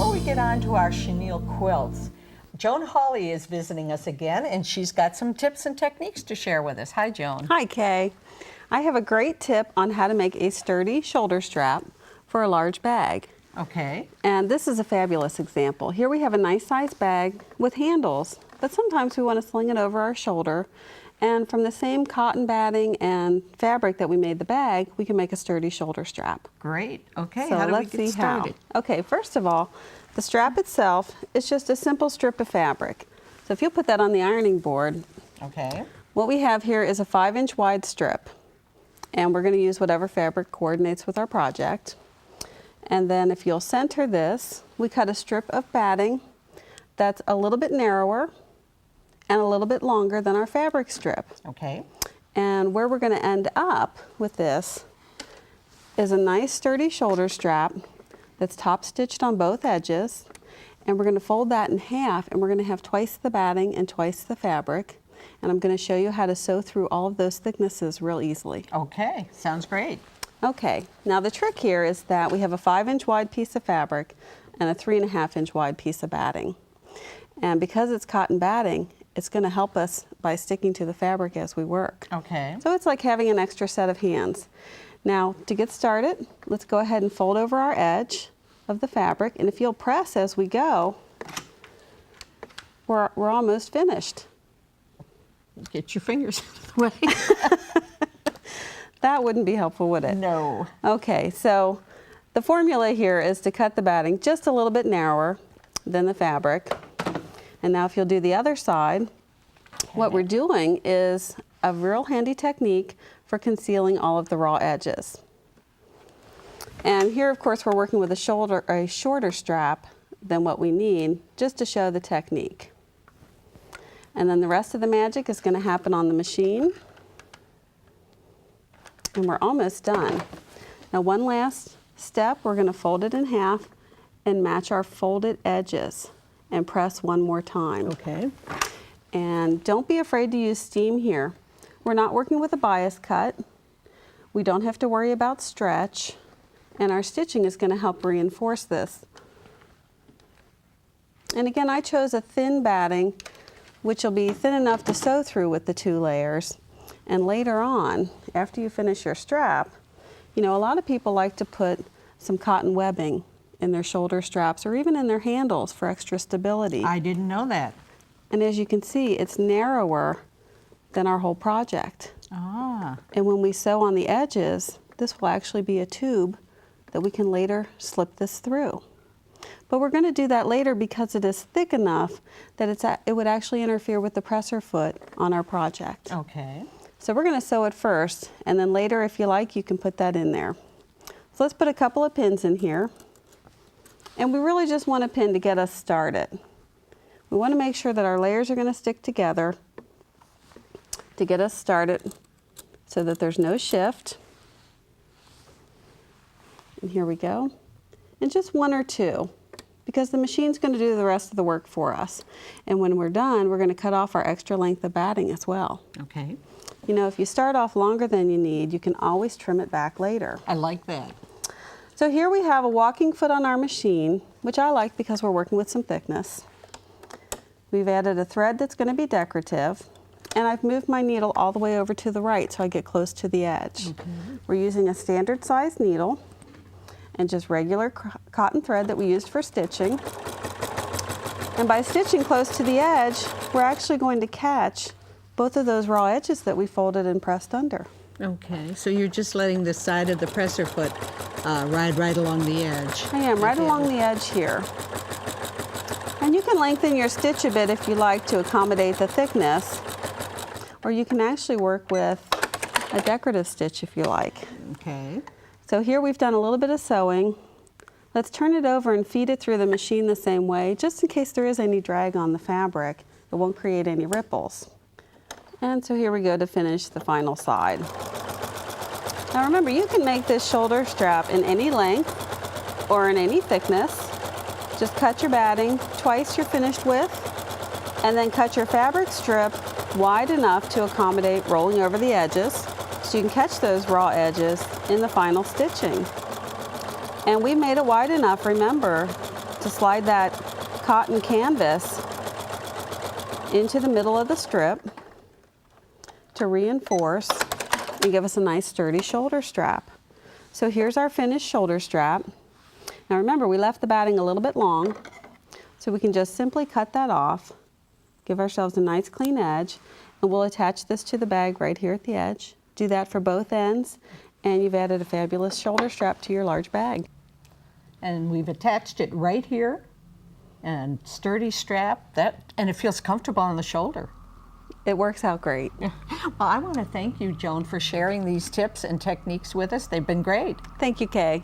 before we get on to our chenille quilts, Joan Hawley is visiting us again, and she's got some tips and techniques to share with us. Hi, Joan. Hi, Kay. I have a great tip on how to make a sturdy shoulder strap for a large bag. Okay. And this is a fabulous example. Here we have a nice size bag with handles, but sometimes we want to sling it over our shoulder. And from the same cotton batting and fabric that we made the bag, we can make a sturdy shoulder strap. Great. Okay, So how do let's we get see started? how. Okay, first of all, the strap itself is just a simple strip of fabric. So if you'll put that on the ironing board, Okay. what we have here is a 5-inch wide strip. And we're going to use whatever fabric coordinates with our project. And then if you'll center this, we cut a strip of batting that's a little bit narrower and a little bit longer than our fabric strip. Okay. And where we're going to end up with this is a nice sturdy shoulder strap that's top stitched on both edges. And we're going to fold that in half, and we're going to have twice the batting and twice the fabric. And I'm going to show you how to sew through all of those thicknesses real easily. Okay, sounds great. Okay, now the trick here is that we have a 5-inch wide piece of fabric and a 3.5-inch wide piece of batting. And because it's cotton batting, it's going to help us by sticking to the fabric as we work. Okay. So it's like having an extra set of hands. Now, to get started, let's go ahead and fold over our edge of the fabric, and if you'll press as we go, we're almost finished. Get your fingers out of the way. That wouldn't be helpful, would it? No. Okay, so the formula here is to cut the batting just a little bit narrower than the fabric. And now if you'll do the other side, what we're doing is a real handy technique for concealing all of the raw edges. And here, of course, we're working with a shorter strap than what we need, just to show the technique. And then the rest of the magic is going to happen on the machine. And we're almost done. Now, one last step, we're going to fold it in half and match our folded edges and press one more time. Okay. And don't be afraid to use steam here. We're not working with a bias cut. We don't have to worry about stretch. And our stitching is going to help reinforce this. And again, I chose a thin batting, which will be thin enough to sew through with the 2 layers. And later on, after you finish your strap, you know, a lot of people like to put some cotton webbing in their shoulder straps or even in their handles for extra stability. I didn't know that. And as you can see, it's narrower than our whole project. Ah. And when we sew on the edges, this will actually be a tube that we can later slip this through. But we're going to do that later because it is thick enough that it would actually interfere with the presser foot on our project. Okay. So we're going to sew it first, and then later, if you like, you can put that in there. So let's put a couple of pins in here. And we really just want a pin to get us started. We want to make sure that our layers are going to stick together to get us started so that there's no shift. And here we go. And just 1 or 2, because the machine's going to do the rest of the work for us. And when we're done, we're going to cut off our extra length of batting as well. Okay. You know, if you start off longer than you need, you can always trim it back later. I like that. So here we have a walking foot on our machine, which I like because we're working with some thickness. We've added a thread that's going to be decorative, and I've moved my needle all the way over to the right so I get close to the edge. Okay. We're using a standard size needle and just regular cotton thread that we used for stitching. And by stitching close to the edge, we're actually going to catch both of those raw edges that we folded and pressed under. Okay, so you're just letting the side of the presser foot ride right along the edge. I am, right along the edge here. And you can lengthen your stitch a bit if you like to accommodate the thickness, or you can actually work with a decorative stitch if you like. Okay. So here we've done a little bit of sewing. Let's turn it over and feed it through the machine the same way, just in case there is any drag on the fabric. It won't create any ripples. And so here we go to finish the final side. Now remember, you can make this shoulder strap in any length or in any thickness. Just cut your batting twice your finished width, and then cut your fabric strip wide enough to accommodate rolling over the edges, so you can catch those raw edges in the final stitching. And we made it wide enough, remember, to slide that cotton canvas into the middle of the strip to reinforce and give us a nice sturdy shoulder strap. So here's our finished shoulder strap. Now remember, we left the batting a little bit long, so we can just simply cut that off, give ourselves a nice clean edge, and we'll attach this to the bag right here at the edge. Do that for both ends, and you've added a fabulous shoulder strap to your large bag. And we've attached it right here, and sturdy strap, and it feels comfortable on the shoulder. It works out great. Well, I want to thank you, Joan, for sharing these tips and techniques with us. They've been great. Thank you, Kay.